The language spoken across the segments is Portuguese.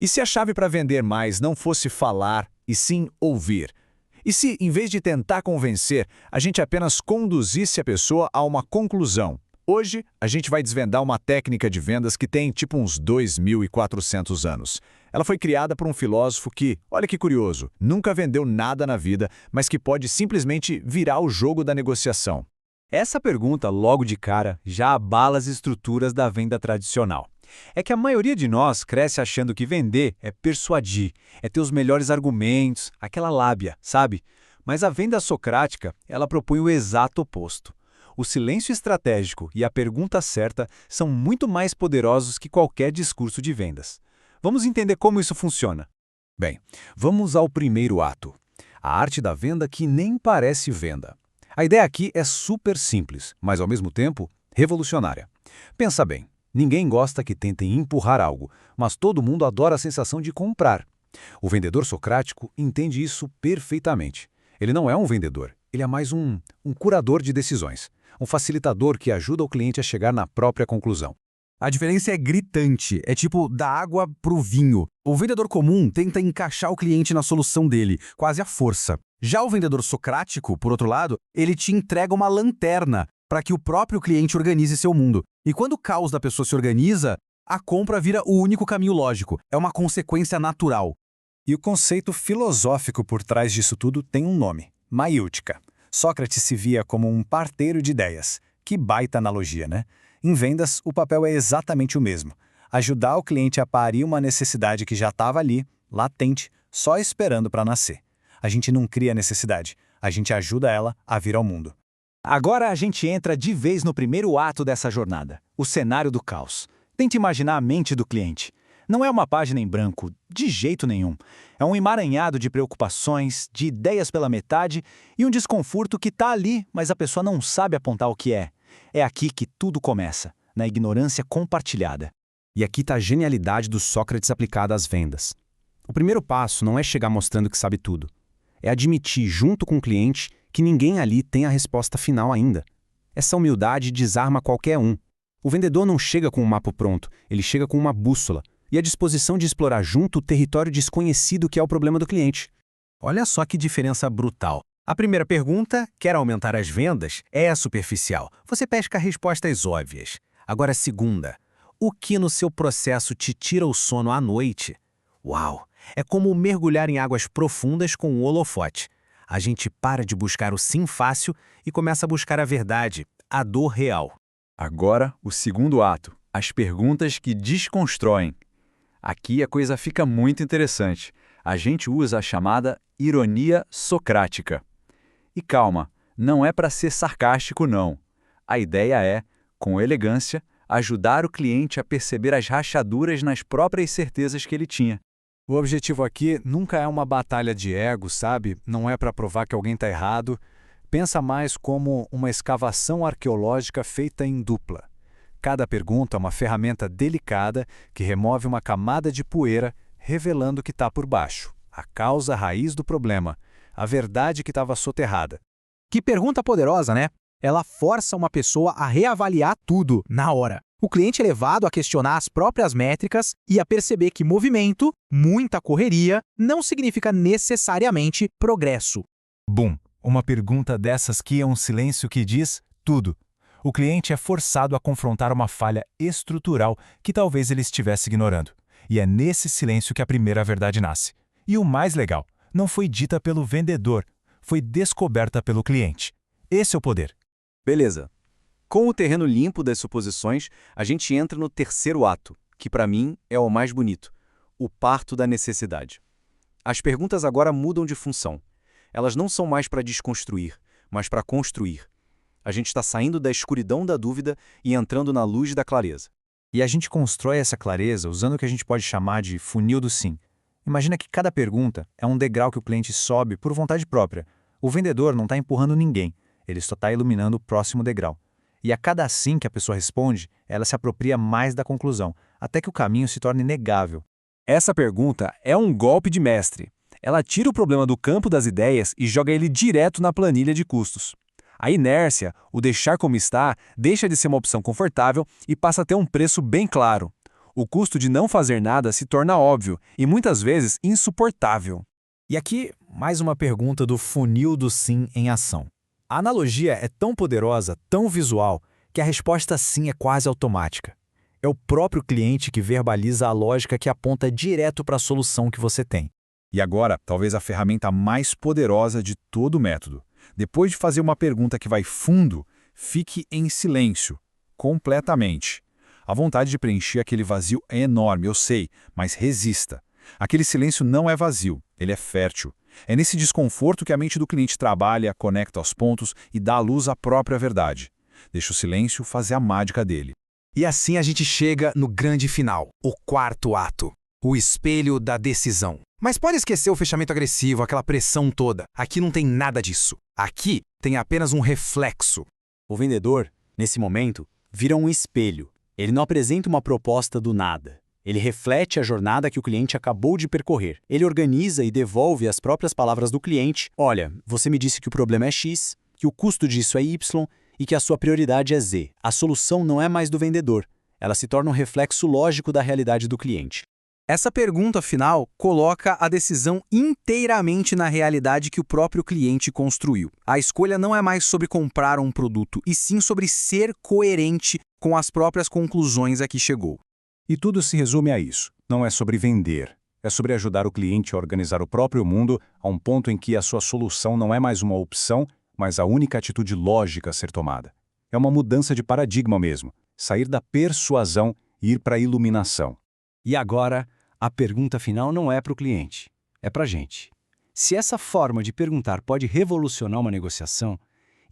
E se a chave para vender mais não fosse falar, e sim ouvir? E se, em vez de tentar convencer, a gente apenas conduzisse a pessoa a uma conclusão? Hoje, a gente vai desvendar uma técnica de vendas que tem tipo uns 2.400 anos. Ela foi criada por um filósofo que, olha que curioso, nunca vendeu nada na vida, mas que pode simplesmente virar o jogo da negociação. Essa pergunta, logo de cara, já abala as estruturas da venda tradicional. É que a maioria de nós cresce achando que vender é persuadir, é ter os melhores argumentos, aquela lábia, sabe? Mas a venda socrática, ela propõe o exato oposto. O silêncio estratégico e a pergunta certa são muito mais poderosos que qualquer discurso de vendas. Vamos entender como isso funciona. Bem, vamos ao primeiro ato. A arte da venda que nem parece venda. A ideia aqui é super simples, mas ao mesmo tempo revolucionária. Pensa bem, ninguém gosta que tentem empurrar algo, mas todo mundo adora a sensação de comprar. O vendedor socrático entende isso perfeitamente. Ele não é um vendedor, ele é mais um curador de decisões, um facilitador que ajuda o cliente a chegar na própria conclusão. A diferença é gritante, é tipo da água pro vinho. O vendedor comum tenta encaixar o cliente na solução dele, quase à força. Já o vendedor socrático, por outro lado, ele te entrega uma lanterna para que o próprio cliente organize seu mundo. E quando o caos da pessoa se organiza, a compra vira o único caminho lógico, é uma consequência natural. E o conceito filosófico por trás disso tudo tem um nome: maiútica. Sócrates se via como um parteiro de ideias. Que baita analogia, né? Em vendas, o papel é exatamente o mesmo: ajudar o cliente a parir uma necessidade que já estava ali, latente, só esperando para nascer. A gente não cria necessidade, a gente ajuda ela a vir ao mundo. Agora a gente entra de vez no primeiro ato dessa jornada, o cenário do caos. Tente imaginar a mente do cliente. Não é uma página em branco, de jeito nenhum. É um emaranhado de preocupações, de ideias pela metade e um desconforto que está ali, mas a pessoa não sabe apontar o que é. É aqui que tudo começa, na ignorância compartilhada. E aqui está a genialidade do Sócrates aplicada às vendas. O primeiro passo não é chegar mostrando que sabe tudo. É admitir, junto com o cliente, que ninguém ali tem a resposta final ainda. Essa humildade desarma qualquer um. O vendedor não chega com um mapa pronto, ele chega com uma bússola e a disposição de explorar junto o território desconhecido que é o problema do cliente. Olha só que diferença brutal. A primeira pergunta, quer aumentar as vendas, é superficial. Você pesca respostas óbvias. Agora a segunda, o que no seu processo te tira o sono à noite? Uau! É como mergulhar em águas profundas com um holofote. A gente para de buscar o sim fácil e começa a buscar a verdade, a dor real. Agora, o segundo ato, as perguntas que desconstroem. Aqui a coisa fica muito interessante. A gente usa a chamada ironia socrática. E calma, não é para ser sarcástico, não. A ideia é, com elegância, ajudar o cliente a perceber as rachaduras nas próprias certezas que ele tinha. O objetivo aqui nunca é uma batalha de ego, sabe? Não é para provar que alguém está errado. Pensa mais como uma escavação arqueológica feita em dupla. Cada pergunta é uma ferramenta delicada que remove uma camada de poeira, revelando o que está por baixo, a causa raiz do problema, a verdade que estava soterrada. Que pergunta poderosa, né? Ela força uma pessoa a reavaliar tudo na hora. O cliente é levado a questionar as próprias métricas e a perceber que movimento, muita correria, não significa necessariamente progresso. Bum! Uma pergunta dessas que é um silêncio que diz tudo. O cliente é forçado a confrontar uma falha estrutural que talvez ele estivesse ignorando. E é nesse silêncio que a primeira verdade nasce. E o mais legal, não foi dita pelo vendedor, foi descoberta pelo cliente. Esse é o poder. Beleza. Com o terreno limpo das suposições, a gente entra no terceiro ato, que para mim é o mais bonito, o parto da necessidade. As perguntas agora mudam de função. Elas não são mais para desconstruir, mas para construir. A gente está saindo da escuridão da dúvida e entrando na luz da clareza. E a gente constrói essa clareza usando o que a gente pode chamar de funil do sim. Imagina que cada pergunta é um degrau que o cliente sobe por vontade própria. O vendedor não está empurrando ninguém, ele só está iluminando o próximo degrau. E a cada sim que a pessoa responde, ela se apropria mais da conclusão, até que o caminho se torne inegável. Essa pergunta é um golpe de mestre. Ela tira o problema do campo das ideias e joga ele direto na planilha de custos. A inércia, o deixar como está, deixa de ser uma opção confortável e passa a ter um preço bem claro. O custo de não fazer nada se torna óbvio e muitas vezes insuportável. E aqui, mais uma pergunta do funil do sim em ação. A analogia é tão poderosa, tão visual, que a resposta sim é quase automática. É o próprio cliente que verbaliza a lógica que aponta direto para a solução que você tem. E agora, talvez a ferramenta mais poderosa de todo o método. Depois de fazer uma pergunta que vai fundo, fique em silêncio, completamente. A vontade de preencher aquele vazio é enorme, eu sei, mas resista. Aquele silêncio não é vazio, ele é fértil. É nesse desconforto que a mente do cliente trabalha, conecta os pontos e dá à luz à própria verdade. Deixa o silêncio fazer a mágica dele. E assim a gente chega no grande final, o quarto ato, o espelho da decisão. Mas pode esquecer o fechamento agressivo, aquela pressão toda. Aqui não tem nada disso. Aqui tem apenas um reflexo. O vendedor, nesse momento, vira um espelho. Ele não apresenta uma proposta do nada. Ele reflete a jornada que o cliente acabou de percorrer. Ele organiza e devolve as próprias palavras do cliente. Olha, você me disse que o problema é X, que o custo disso é Y e que a sua prioridade é Z. A solução não é mais do vendedor. Ela se torna um reflexo lógico da realidade do cliente. Essa pergunta final coloca a decisão inteiramente na realidade que o próprio cliente construiu. A escolha não é mais sobre comprar um produto, e sim sobre ser coerente com as próprias conclusões a que chegou. E tudo se resume a isso. Não é sobre vender. É sobre ajudar o cliente a organizar o próprio mundo a um ponto em que a sua solução não é mais uma opção, mas a única atitude lógica a ser tomada. É uma mudança de paradigma mesmo. Sair da persuasão e ir para a iluminação. E agora, a pergunta final não é para o cliente, é para a gente. Se essa forma de perguntar pode revolucionar uma negociação,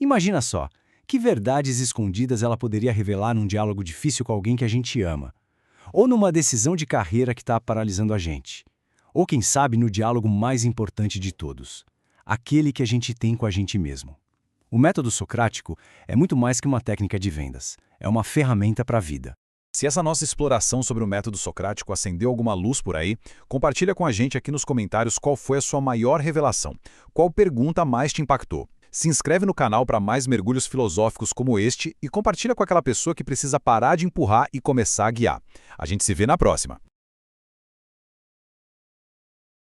imagina só, que verdades escondidas ela poderia revelar num diálogo difícil com alguém que a gente ama. Ou numa decisão de carreira que está paralisando a gente. Ou quem sabe no diálogo mais importante de todos, aquele que a gente tem com a gente mesmo. O método socrático é muito mais que uma técnica de vendas, é uma ferramenta para a vida. Se essa nossa exploração sobre o método socrático acendeu alguma luz por aí, compartilha com a gente aqui nos comentários qual foi a sua maior revelação, qual pergunta mais te impactou. Se inscreve no canal para mais mergulhos filosóficos como este e compartilha com aquela pessoa que precisa parar de empurrar e começar a guiar. A gente se vê na próxima.